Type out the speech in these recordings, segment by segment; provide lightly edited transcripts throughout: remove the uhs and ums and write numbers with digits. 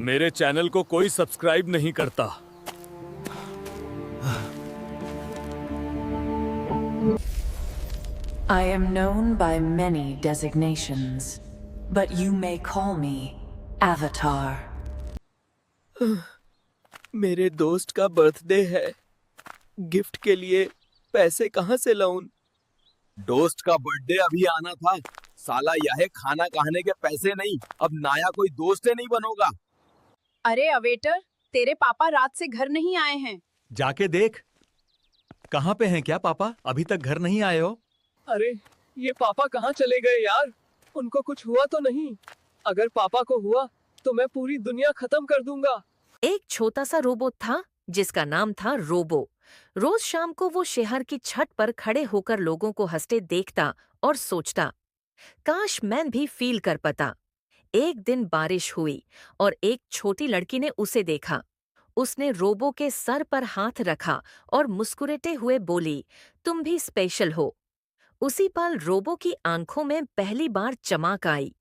मेरे चैनल को कोई सब्सक्राइब नहीं करता। I am known by many designations, but you may call me Avatar. मेरे दोस्त का बर्थडे है। गिफ्ट के लिए पैसे कहाँ से लाऊं? दोस्त का बर्थडे अभी आना था। साला यह खाना खाने के पैसे नहीं, अब नया कोई दोस्त ही नहीं बनोगा। अरे अवेटर, तेरे पापा रात से घर नहीं आए हैं। जाके देख। कहाँ पे हैं क्या पापा? अभी तक घर नहीं आए हो? अरे ये पापा कहाँ चले गए यार? उनको कुछ हुआ तो नहीं? अगर पापा को हुआ तो मैं पूरी दुनिया खत्म कर दूंगा। एक छोटा सा रोबोट था जिसका नाम था रोबो। रोज शाम को वो शहर की छत पर खड़े होकर लोगों को हंसते देखता और सोचता, काश मैं भी फील कर पाता। एक दिन बारिश हुई और एक छोटी लड़की ने उसे देखा। उसने रोबो के सर पर हाथ रखा और मुस्कुराते हुए बोली, तुम भी स्पेशल हो। उसी पल रोबो की आंखों में पहली बार चमक आई।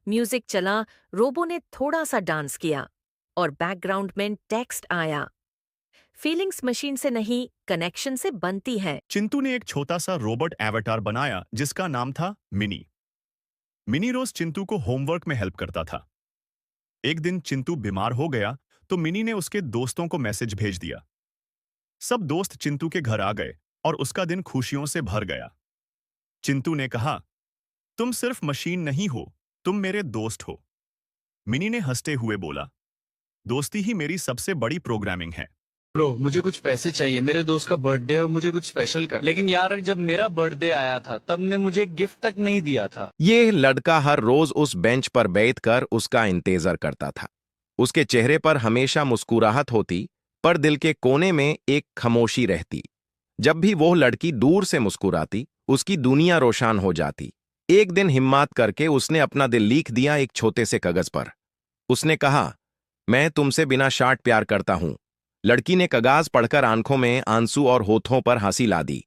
म्यूजिक चला, रोबो ने थोड़ा सा डांस किया और बैकग्राउंड में टेक्स्ट आया, फीलिंग्स मशीन से नहीं, कनेक्शन से बनती है। चिंटू ने एक छोटा सा रोबोट एवाटार बनाया जिसका नाम था मिनी। मिनी रोज चिंटू को होमवर्क में हेल्प करता था। एक दिन चिंटू बीमार हो गया तो मिनी ने उसके दोस्तों को मैसेज भेज दिया। सब दोस्त चिंटू के घर आ गए और उसका दिन खुशियों से भर गया। चिंटू ने कहा, तुम सिर्फ मशीन नहीं हो, तुम मेरे दोस्त हो। मिनी ने हंसते हुए बोला, दोस्ती ही मेरी सबसे बड़ी प्रोग्रामिंग है। ब्रो, मुझे कुछ पैसे चाहिए, मेरे दोस्त का बर्थडे है और मुझे कुछ स्पेशल कर। लेकिन यार, जब मेरा बर्थडे आया था तब ने मुझे गिफ्ट तक नहीं दिया था। ये लड़का हर रोज उस बेंच पर बैठकर उसका इंतजार करता था। उसके चेहरे पर हमेशा मुस्कुराहट होती, पर दिल के कोने में एक खामोशी रहती। जब भी वो लड़की दूर से मुस्कुराती, उसकी दुनिया रोशन हो जाती। एक दिन हिम्मत करके उसने अपना दिल लिख दिया एक छोटे से कागज पर। उसने कहा, मैं तुमसे बिना शर्त प्यार करता हूं। लड़की ने कागज पढ़कर आंखों में आंसू और होठों पर हंसी ला दी।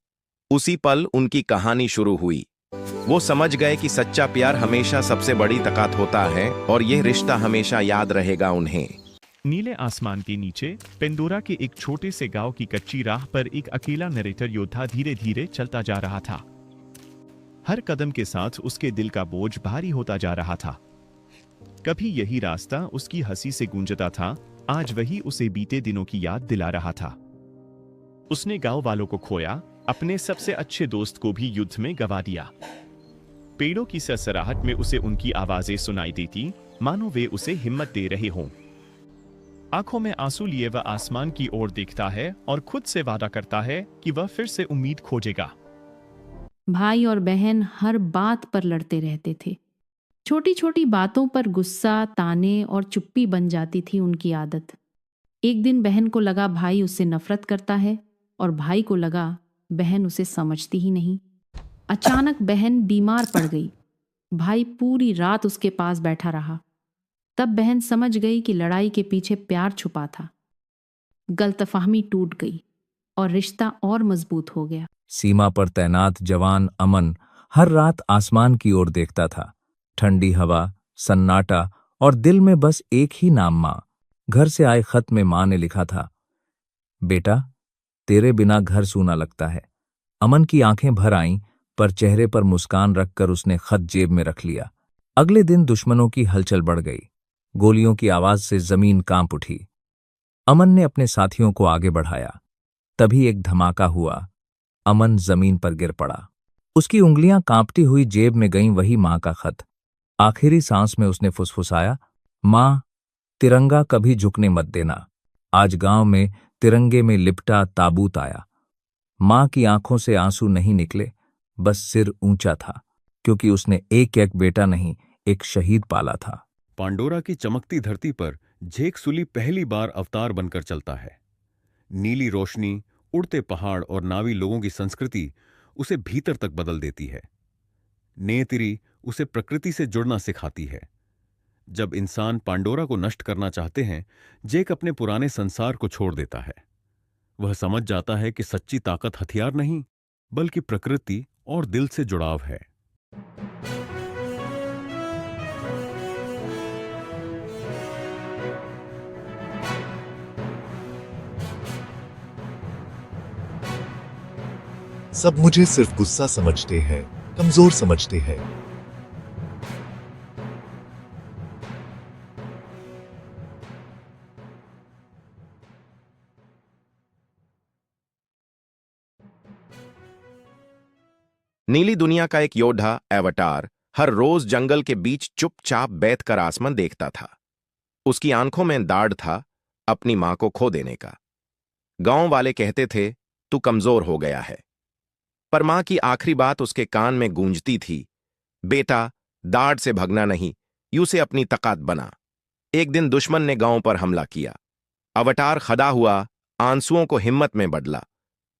उसी पल उनकी कहानी शुरू हुई। वो समझ गए कि सच्चा प्यार हमेशा सबसे बड़ी ताकत होता है और यह रिश्ता हमेशा याद रहेगा उन्हें। नीले आसमान के नीचे पेंडोरा के एक छोटे से गांव की कच्ची राह पर एक अकेला नरेटर योद्धा धीरे धीरे चलता जा रहा था। हर कदम के साथ उसके दिल का बोझ भारी होता जा रहा था। कभी यही रास्ता उसकी हंसी से गूंजता था, आज वही उसे बीते दिनों की याद दिला रहा था। उसने गांव वालों को खोया, अपने सबसे अच्छे दोस्त को भी युद्ध में गंवा दिया। पेड़ों की सरसराहट में उसे उनकी आवाजें सुनाई देती, मानो वे उसे हिम्मत दे रहे हों। आंखों में आंसू लिए वह आसमान की ओर देखता है और खुद से वादा करता है कि वह फिर से उम्मीद खोजेगा। भाई और बहन हर बात पर लड़ते रहते थे। छोटी छोटी बातों पर गुस्सा, ताने और चुप्पी बन जाती थी उनकी आदत। एक दिन बहन को लगा भाई उससे नफरत करता है और भाई को लगा बहन उसे समझती ही नहीं। अचानक बहन बीमार पड़ गई। भाई पूरी रात उसके पास बैठा रहा। तब बहन समझ गई कि लड़ाई के पीछे प्यार छुपा था। गलतफहमी टूट गई और रिश्ता और मजबूत हो गया। सीमा पर तैनात जवान अमन हर रात आसमान की ओर देखता था। ठंडी हवा, सन्नाटा और दिल में बस एक ही नाम, माँ। घर से आए खत में माँ ने लिखा था, बेटा तेरे बिना घर सूना लगता है। अमन की आंखें भर आईं, पर चेहरे पर मुस्कान रखकर उसने खत जेब में रख लिया। अगले दिन दुश्मनों की हलचल बढ़ गई। गोलियों की आवाज से जमीन कांप उठी। अमन ने अपने साथियों को आगे बढ़ाया। तभी एक धमाका हुआ। अमन जमीन पर गिर पड़ा। उसकी उंगलियां कांपती हुई जेब में गईं वही मां का खत। आखिरी सांस में उसने फुसफुसाया, मां, तिरंगा कभी झुकने मत देना। आज गांव में तिरंगे में लिपटा ताबूत आया। मां की आंखों से आंसू नहीं निकले, बस सिर ऊंचा था, क्योंकि उसने एक एक बेटा नहीं, एक शहीद पाला था। पांडोरा की चमकती धरती पर झेक सुली पहली बार अवतार बनकर चलता है। नीली रोशनी, उड़ते पहाड़ और नावी लोगों की संस्कृति उसे भीतर तक बदल देती है। नेतिरी उसे प्रकृति से जुड़ना सिखाती है। जब इंसान पांडोरा को नष्ट करना चाहते हैं, जेक अपने पुराने संसार को छोड़ देता है। वह समझ जाता है कि सच्ची ताकत हथियार नहीं, बल्कि प्रकृति और दिल से जुड़ाव है। सब मुझे सिर्फ गुस्सा समझते हैं, कमजोर समझते हैं। नीली दुनिया का एक योद्धा एवटार हर रोज जंगल के बीच चुपचाप बैठकर आसमान देखता था। उसकी आंखों में दाढ़ था अपनी मां को खो देने का। गांव वाले कहते थे तू कमजोर हो गया है, पर मां की आखिरी बात उसके कान में गूंजती थी, बेटा दाढ़ से भगना नहीं, यूं से अपनी ताकत बना। एक दिन दुश्मन ने गांव पर हमला किया। अवतार खड़ा हुआ, आंसुओं को हिम्मत में बदला।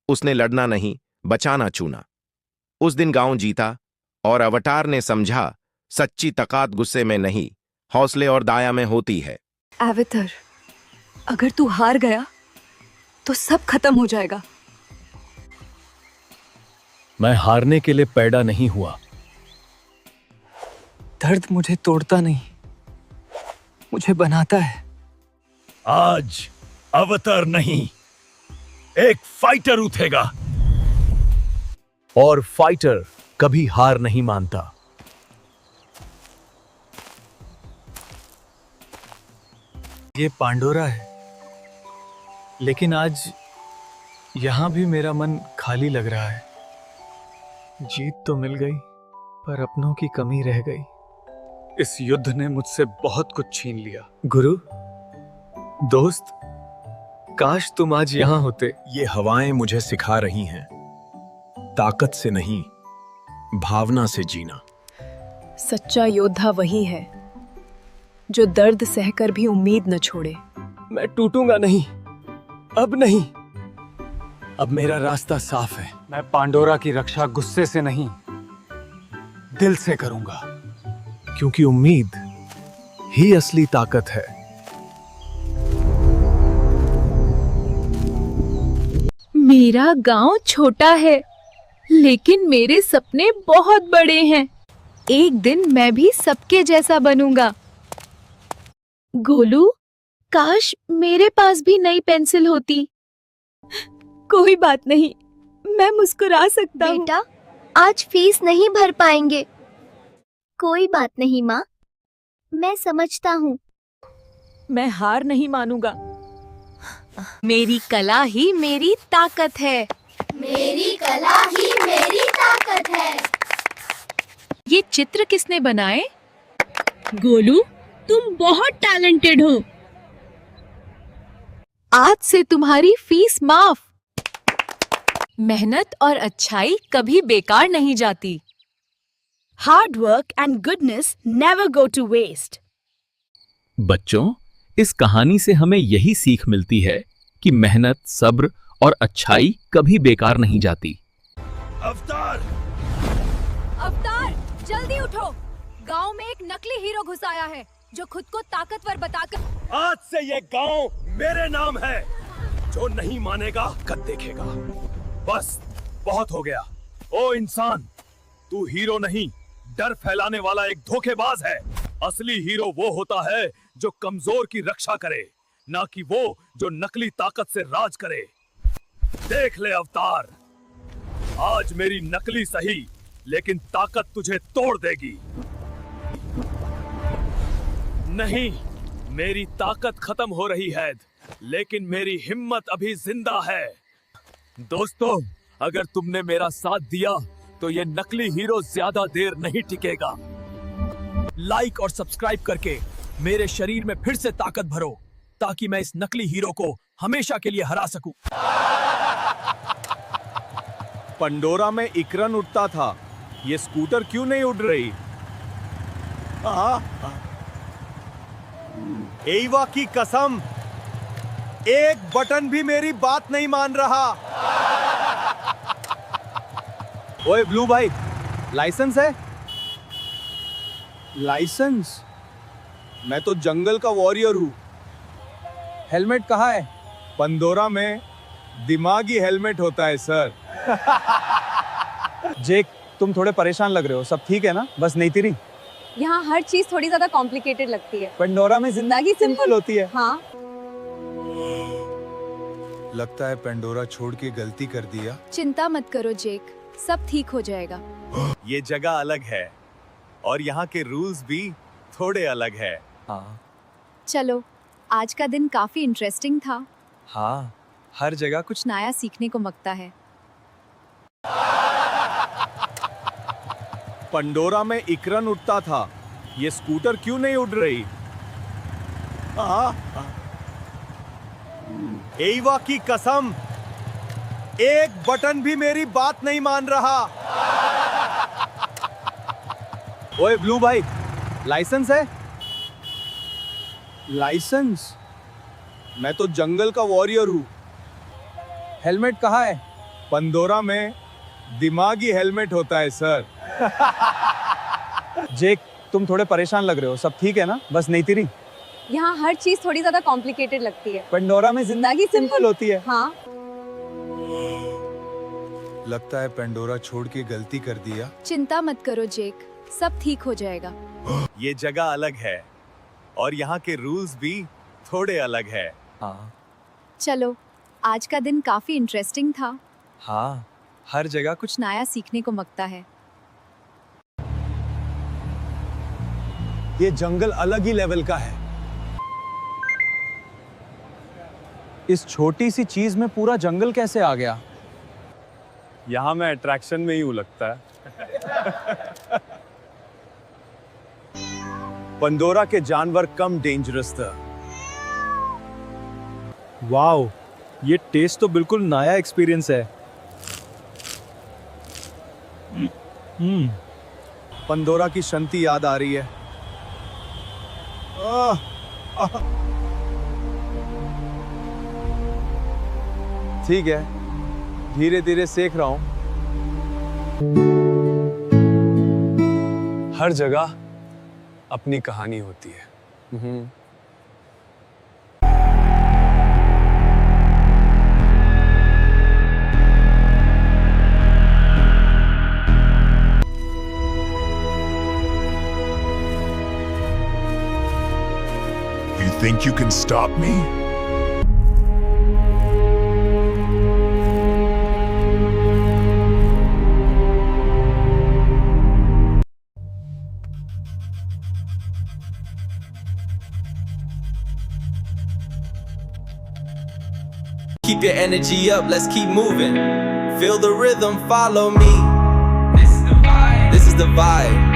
उसने लड़ना नहीं, बचाना चुना। उस दिन गांव जीता और अवतार ने समझा सच्ची ताकत गुस्से में नहीं, हौसले और दया में होती है। एवतार, अगर तू हार गया तो सब खत्म हो जाएगा। मैं हारने के लिए पैदा नहीं हुआ। दर्द मुझे तोड़ता नहीं, मुझे बनाता है। आज अवतार नहीं, एक फाइटर उठेगा, और फाइटर कभी हार नहीं मानता। ये पांडोरा है, लेकिन आज यहां भी मेरा मन खाली लग रहा है। जीत तो मिल गई, पर अपनों की कमी रह गई। इस युद्ध ने मुझसे बहुत कुछ छीन लिया। गुरु, दोस्त, काश तुम आज यहां होते। ये हवाएं मुझे सिखा रही हैं, ताकत से नहीं, भावना से जीना। सच्चा योद्धा वही है जो दर्द सहकर भी उम्मीद न छोड़े। मैं टूटूंगा नहीं, अब नहीं। अब मेरा रास्ता साफ है। मैं पांडोरा की रक्षा गुस्से से नहीं, दिल से करूंगा, क्योंकि उम्मीद ही असली ताकत है। मेरा गांव छोटा है, लेकिन मेरे सपने बहुत बड़े हैं। एक दिन मैं भी सबके जैसा बनूंगा। गोलू, काश मेरे पास भी नई पेंसिल होती। कोई बात नहीं, मैं मुस्कुरा सकता हूँ। बेटा, आज फीस नहीं भर पाएंगे। कोई बात नहीं माँ, मैं समझता हूँ। मैं हार नहीं मानूंगा। मेरी कला ही मेरी ताकत है। मेरी कला ही मेरी ताकत है। ये चित्र किसने बनाए? गोलू, तुम बहुत टैलेंटेड हो। आज से तुम्हारी फीस माफ। मेहनत और अच्छाई कभी बेकार नहीं जाती। Hard work and goodness never go to waste. बच्चों, इस कहानी से हमें यही सीख मिलती है कि मेहनत, सब्र और अच्छाई कभी बेकार नहीं जाती। अवतार! अवतार, जल्दी उठो। गांव में एक नकली हीरो घुस आया है जो खुद को ताकतवर बताकर। आज से ये गांव मेरे नाम है। जो नहीं मानेगा कद देखेगा। बस बहुत हो गया। ओ इंसान, तू हीरो नहीं, डर फैलाने वाला एक धोखेबाज है। असली हीरो वो होता है जो कमजोर की रक्षा करे, ना कि वो जो नकली ताकत से राज करे। देख ले अवतार, आज मेरी नकली सही, लेकिन ताकत तुझे तोड़ देगी। नहीं, मेरी ताकत खत्म हो रही है, लेकिन मेरी हिम्मत अभी जिंदा है। दोस्तों, अगर तुमने मेरा साथ दिया तो ये नकली हीरो ज्यादा देर नहीं टिकेगा। लाइक और सब्सक्राइब करके मेरे शरीर में फिर से ताकत भरो, ताकि मैं इस नकली हीरो को हमेशा के लिए हरा सकूं। पंडोरा में इकरन उड़ता था, ये स्कूटर क्यों नहीं उड़ रही? एवा की कसम, एक बटन भी मेरी बात नहीं मान रहा। ओए ब्लू भाई, लाइसेंस है? लाइसेंस? मैं तो जंगल का वॉरियर हूँ। हेलमेट कहाँ है? पंडोरा में दिमागी हेलमेट होता है सर। जेक, तुम थोड़े परेशान लग रहे हो। सब ठीक है ना? बस नहीं तेरी? यहाँ हर चीज थोड़ी ज्यादा कॉम्प्लिकेटेड लगती है। पंडोरा में जिंदगी सिंपल होती है। हाँ। लगता है पेंडोरा छोड़ के गलती कर दिया। चिंता मत करो जेक, सब ठीक हो जाएगा। ये जगह अलग है और यहाँ के रूल्स भी थोड़े अलग है। हाँ चलो, आज का दिन काफी इंटरेस्टिंग था। हाँ, हर जगह कुछ नया सीखने को मकता है। पंडोरा में इकरन उड़ता था, ये स्कूटर क्यों नहीं उड़ रही? एवा की कसम, एक बटन भी मेरी बात नहीं मान रहा। ओए ब्लू भाई, लाइसेंस है? लाइसेंस? मैं तो जंगल का वॉरियर हूँ। हेलमेट कहाँ है? पंडोरा में दिमागी हेलमेट होता है सर। जेक, तुम थोड़े परेशान लग रहे हो, सब ठीक है ना? बस नहीं तेरी? यहाँ हर चीज थोड़ी ज्यादा कॉम्प्लिकेटेड लगती है। पंडोरा में जिंदगी सिंपल होती है। हाँ। लगता है पेंडोरा छोड़ के गलती कर दिया। चिंता मत करो जेक, सब ठीक हो जाएगा। ये जगह अलग है और यहाँ के रूल्स भी थोड़े अलग है। हाँ चलो, आज का दिन काफी इंटरेस्टिंग था। हाँ, हर जगह कुछ नया सीखने को मकता है। ये जंगल अलग ही लेवल का है। इस छोटी सी चीज में पूरा जंगल कैसे आ गया? यहाँ मैं अट्रैक्शन में ही हूँ लगता है। पंडोरा के जानवर कम डेंजरस था। वाओ, ये टेस्ट तो बिल्कुल नया एक्सपीरियंस है। पंडोरा की शांति याद आ रही है। ठीक है, धीरे धीरे सीख रहा हूं। हर जगह अपनी कहानी होती है। You think you can stop me? Keep your energy up, let's keep moving. Feel the rhythm, follow me. This is the vibe. This is the vibe.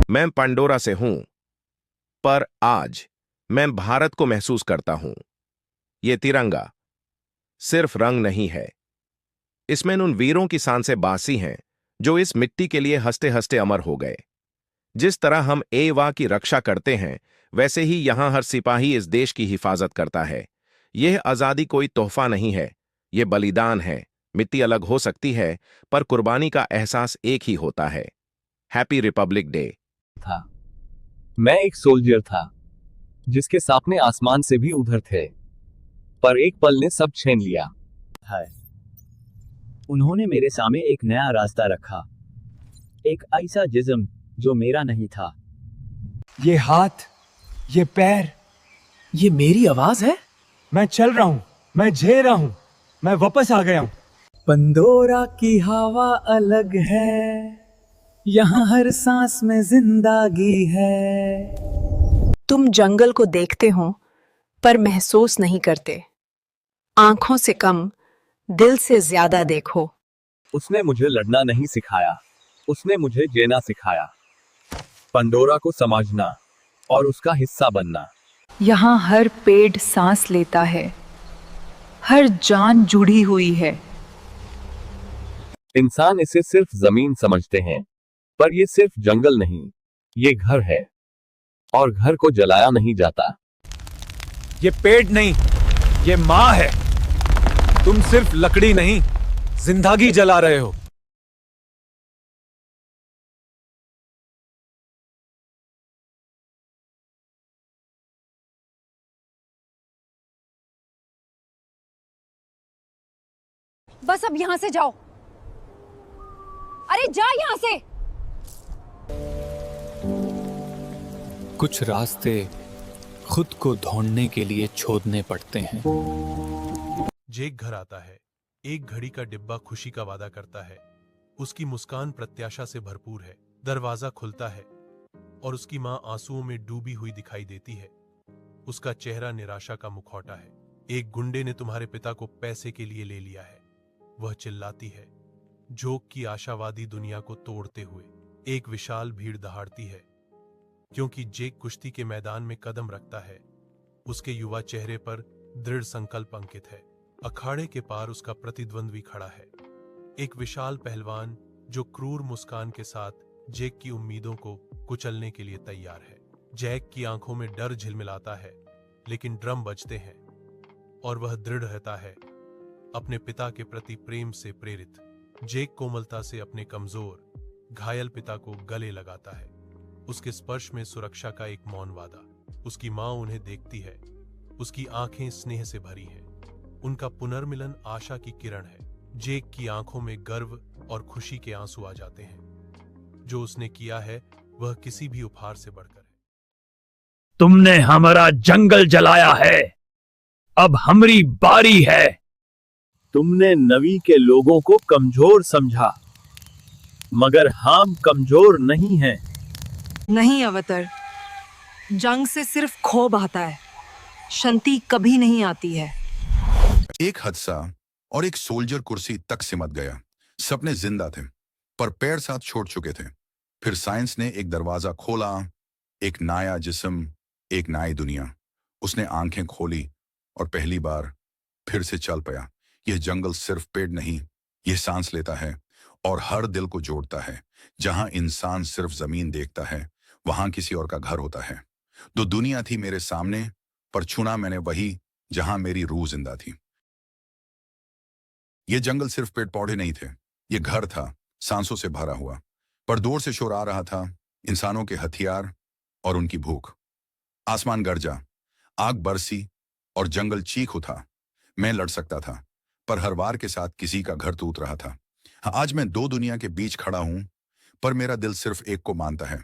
मैं पंडोरा से हूं, पर आज मैं भारत को महसूस करता हूं। ये तिरंगा सिर्फ रंग नहीं है, इसमें उन वीरों की सांसें बासी हैं जो इस मिट्टी के लिए हंसते हंसते अमर हो गए। जिस तरह हम एवा की रक्षा करते हैं, वैसे ही यहां हर सिपाही इस देश की हिफाजत करता है। यह आजादी कोई तोहफा नहीं है, यह बलिदान है। मिट्टी अलग हो सकती है, पर कुर्बानी का एहसास एक ही होता है। Happy Republic day. था मैं एक सोल्जर था जिसके सपने आसमान से भी उधर थे, पर एक पल ने सब छीन लिया है। उन्होंने मेरे सामने एक नया रास्ता रखा, एक ऐसा जिस्म जो मेरा नहीं था। ये हाथ, ये पैर, ये मेरी आवाज है। मैं चल रहा हूं, मैं झेल रहा हूं, मैं वापस आ गया हूं। पंडोरा की हवा अलग है, यहाँ हर सांस में जिंदगी है। तुम जंगल को देखते हो पर महसूस नहीं करते। आंखों से कम, दिल से ज्यादा देखो। उसने मुझे लड़ना नहीं सिखाया, उसने मुझे जीना सिखाया, पंडोरा को समझना और उसका हिस्सा बनना। यहाँ हर पेड़ सांस लेता है, हर जान जुड़ी हुई है। इंसान इसे सिर्फ जमीन समझते हैं, पर ये सिर्फ जंगल नहीं, ये घर है, और घर को जलाया नहीं जाता। ये पेड़ नहीं, ये माँ है। तुम सिर्फ लकड़ी नहीं, जिंदगी जला रहे हो। बस अब यहाँ से जाओ। अरे जा यहाँ से। कुछ रास्ते खुद को ढूंढने के लिए छोड़ने पड़ते हैं। जेक घर आता है। एक घड़ी का डिब्बा खुशी का वादा करता है। उसकी मुस्कान प्रत्याशा से भरपूर है। दरवाजा खुलता है और उसकी मां आंसुओं में डूबी हुई दिखाई देती है। उसका चेहरा निराशा का मुखौटा है। एक गुंडे ने तुम्हारे पिता को पैसे के लिए ले लिया है, वह चिल्लाती है। जोक की आशावादी दुनिया को तोड़ते हुए एक विशाल भीड़ दहाड़ती है, क्योंकि जेक कुश्ती के मैदान में कदम रखता है। उसके युवा चेहरे पर दृढ़ संकल्प अंकित है। अखाड़े के पार उसका प्रतिद्वंद्वी खड़ा है, एक विशाल पहलवान जो क्रूर मुस्कान के साथ जेक की उम्मीदों को कुचलने के लिए तैयार है। जैक की आंखों में डर झिलमिलाता है, लेकिन ड्रम बजते हैं और वह दृढ़ रहता है, अपने पिता के प्रति प्रेम से प्रेरित। जेक कोमलता से अपने कमजोर, घायल पिता को गले लगाता है, उसके स्पर्श में सुरक्षा का एक मौन वादा। उसकी मां उन्हें देखती है, उसकी आंखें स्नेह से भरी हैं। उनका पुनर्मिलन आशा की किरण है। जेक की आंखों में गर्व और खुशी के आंसू आ जाते हैं। जो उसने किया है वह किसी भी उपहार से बढ़कर है। तुमने हमारा जंगल जलाया है, अब हमारी बारी है। तुमने नवी के लोगों को कमजोर समझा, मगर हम कमजोर नहीं हैं। नहीं अवतर, जंग से सिर्फ खौफ आता है, शांति कभी नहीं आती है। एक हादसा और एक सोल्जर कुर्सी तक सिमट गया। सपने जिंदा थे पर पैर साथ छोड़ चुके थे। फिर साइंस ने एक दरवाजा खोला, एक नया जिस्म, एक नई दुनिया। उसने आंखें खोली और पहली बार फिर से चल पाया। यह जंगल सिर्फ पेड़ नहीं, यह सांस लेता है और हर दिल को जोड़ता है। जहां इंसान सिर्फ जमीन देखता है, वहां किसी और का घर होता है। दो दुनिया थी मेरे सामने, पर चुना मैंने वही जहां मेरी रूह जिंदा थी। यह जंगल सिर्फ पेड़ पौधे नहीं थे, यह घर था, सांसों से भरा हुआ। पर दूर से शोर आ रहा था, इंसानों के हथियार और उनकी भूख। आसमान गरजा, आग बरसी और जंगल चीख उठा। मैं लड़ सकता था, पर हर वार के साथ किसी का घर टूट रहा था। हाँ, आज मैं दो दुनिया के बीच खड़ा हूं, पर मेरा दिल सिर्फ एक को मानता है।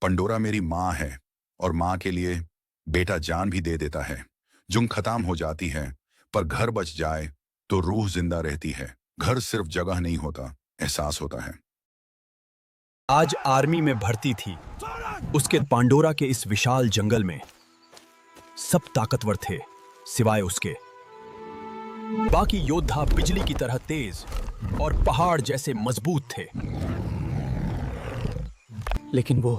पंडोरा मेरी माँ है और माँ के लिए बेटा जान भी दे देता है। जंग खत्म हो जाती है, पर घर बच जाए तो रूह जिंदा रहती है। घर सिर्फ जगह नहीं होता, एहसास होता है। आज आर्मी में भर्ती थी। उसके पांडोरा के इस विशाल जंगल में सब ताकतवर थे सिवाय उसके। बाकी योद्धा बिजली की तरह तेज और पहाड़ जैसे मजबूत थे, लेकिन वो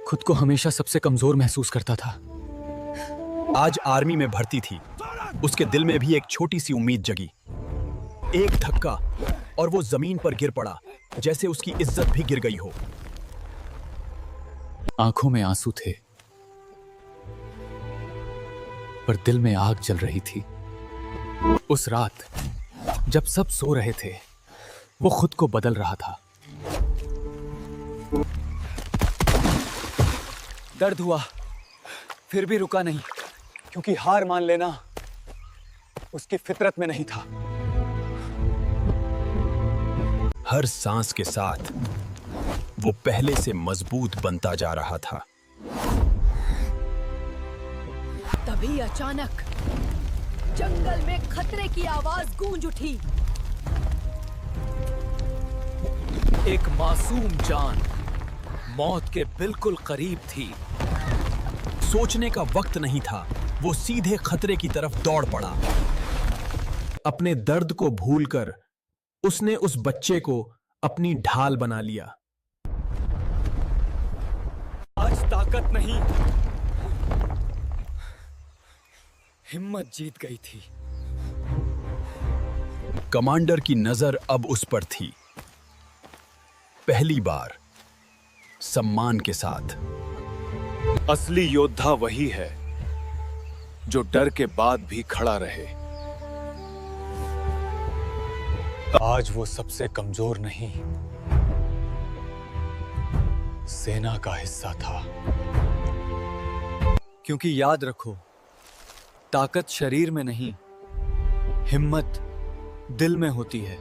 खुद को हमेशा सबसे कमजोर महसूस करता था। आज आर्मी में भर्ती थी। उसके दिल में भी एक छोटी सी उम्मीद जगी। एक धक्का और वो जमीन पर गिर पड़ा, जैसे उसकी इज्जत भी गिर गई हो। आंखों में आंसू थे, पर दिल में आग जल रही थी। उस रात जब सब सो रहे थे, वो खुद को बदल रहा था। दर्द हुआ, फिर भी रुका नहीं, क्योंकि हार मान लेना उसकी फितरत में नहीं था। हर सांस के साथ वो पहले से मजबूत बनता जा रहा था। तभी अचानक जंगल में खतरे की आवाज गूंज उठी। एक मासूम जान मौत के बिल्कुल करीब थी। सोचने का वक्त नहीं था, वो सीधे खतरे की तरफ दौड़ पड़ा। अपने दर्द को भूलकर उसने उस बच्चे को अपनी ढाल बना लिया। आज ताकत नहीं, हिम्मत जीत गई थी। कमांडर की नजर अब उस पर थी। पहली बार सम्मान के साथ। असली योद्धा वही है जो डर के बाद भी खड़ा रहे। आज वो सबसे कमजोर नहीं, सेना का हिस्सा था। क्योंकि याद रखो, ताकत शरीर में नहीं, हिम्मत दिल में होती है।